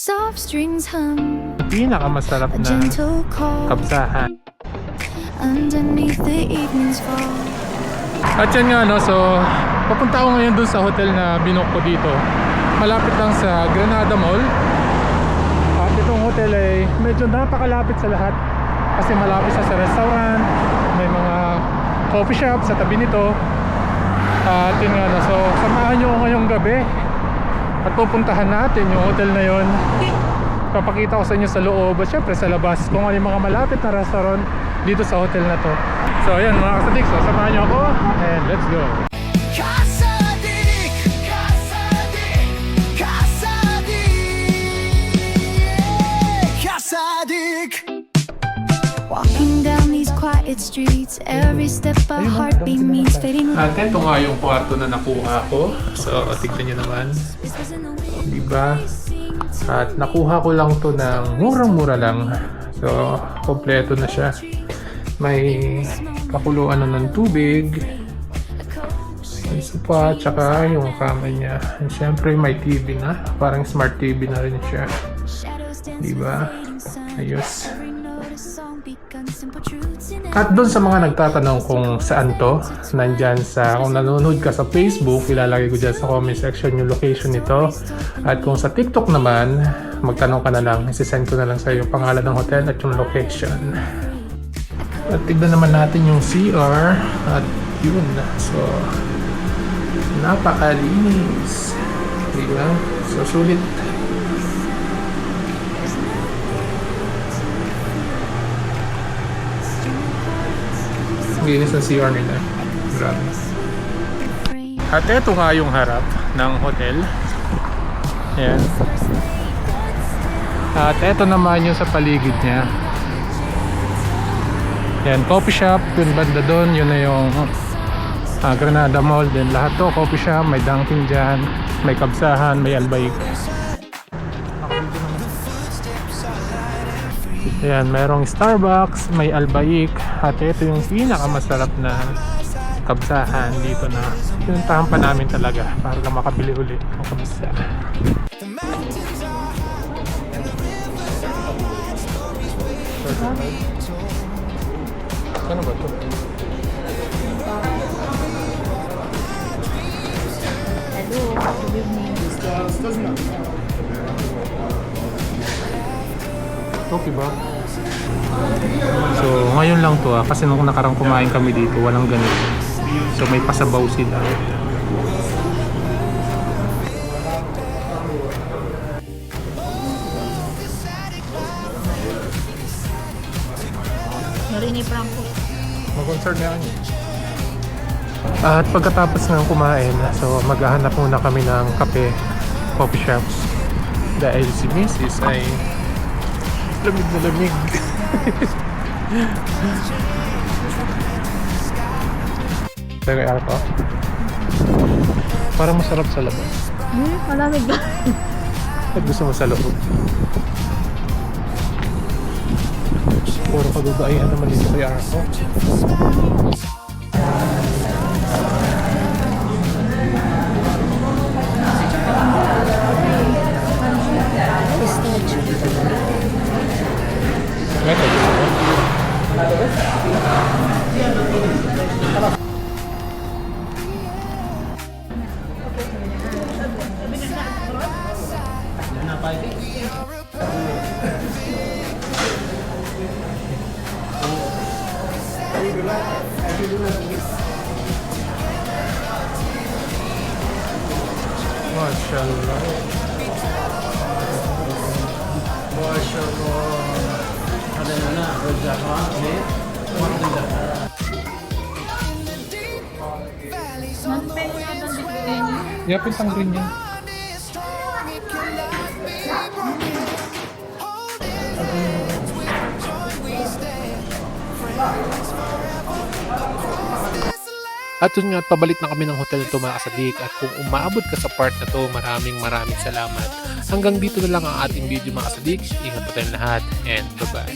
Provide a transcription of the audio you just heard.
Soft strings hum, Pinakamasarap a na gentle call kabsahan. underneath the evening's fall. At yan nga no, so papunta ako ngayon dun sa hotel na binook ko dito. Malapit lang sa Granada Mall. At itong hotel ay medyo napakalapit sa lahat kasi malapit sa restaurant, may mga coffee shop sa tabi nito. At yun nga no, so samahan nyo ako ngayong gabi at pupuntahan natin yung hotel na yon. Papakita ko sa inyo sa loob at syempre sa labas kung ano yung mga malapit na restaurant dito sa hotel na to. So ayan mga kasadik, so samahan nyo ako and let's go. Kasadik, Kasadik, Kasadik, Kasadik. Walking down these quiet streets, every step a heartbeat means fading. At ito nga yung kwarto na nakuha ko. So tignan nyo naman, diba? At nakuha ko lang to ng murang-mura lang. So kompleto na siya. May pakuluan na ng tubig, may sopa, tsaka yung kama niya. And syempre may TV na, parang smart TV na rin siya, diba? Ayos. At doon sa mga nagtatanong kung saan to, nandyan sa, kung nanonood ka sa Facebook, ilalagay ko dyan sa comment section yung location nito. At kung sa TikTok naman, magtanong ka na lang, isisend ko na lang sa iyo yung pangalan ng hotel at yung location. At tignan naman natin yung CR. At yun, so napakalinis, diba? So sulit. Ang linis ng CR nila, grabe. At eto nga yung harap ng hotel. Ayan. At eto naman yung sa paligid niya. Yan, coffee shop, yun banda doon, yun na yung Granada Mall. Then lahat to, coffee shop, may Dunkin dyan, may kabsahan, may Albaik. Yan, merong Starbucks, may Albaik. At ito yung pinakamasarap na kabsahan dito na pinuntahan pa namin talaga para lang makabili ulit ng kabsa. Ano ba ito? Hello, good evening. Okay ba? So ngayon lang to kasi nung nakarang kumain kami dito walang ganito. So may pasabaw sila. Narini Franco. Mag-concert na yan. At pagkatapos ng kumain, so maghahanap muna kami ng kape, coffee shops. Dahil si Mrs. ay lamig na lamig. Pero ito, parang masarap sa labas. Malamig ba? At gusto mo sa loob. Puro kababaihan naman dito kay Arco. Masyaallah. Masyaallah. Ada nana berjaka ni. Ya, pisang green yan. At yun nga, pabalik na kami ng hotel na to mga kasadik. At kung umaabot ka sa part na to, maraming salamat. Hanggang dito na lang ang ating video mga kasadik. Ingat po tayong lahat and bye bye.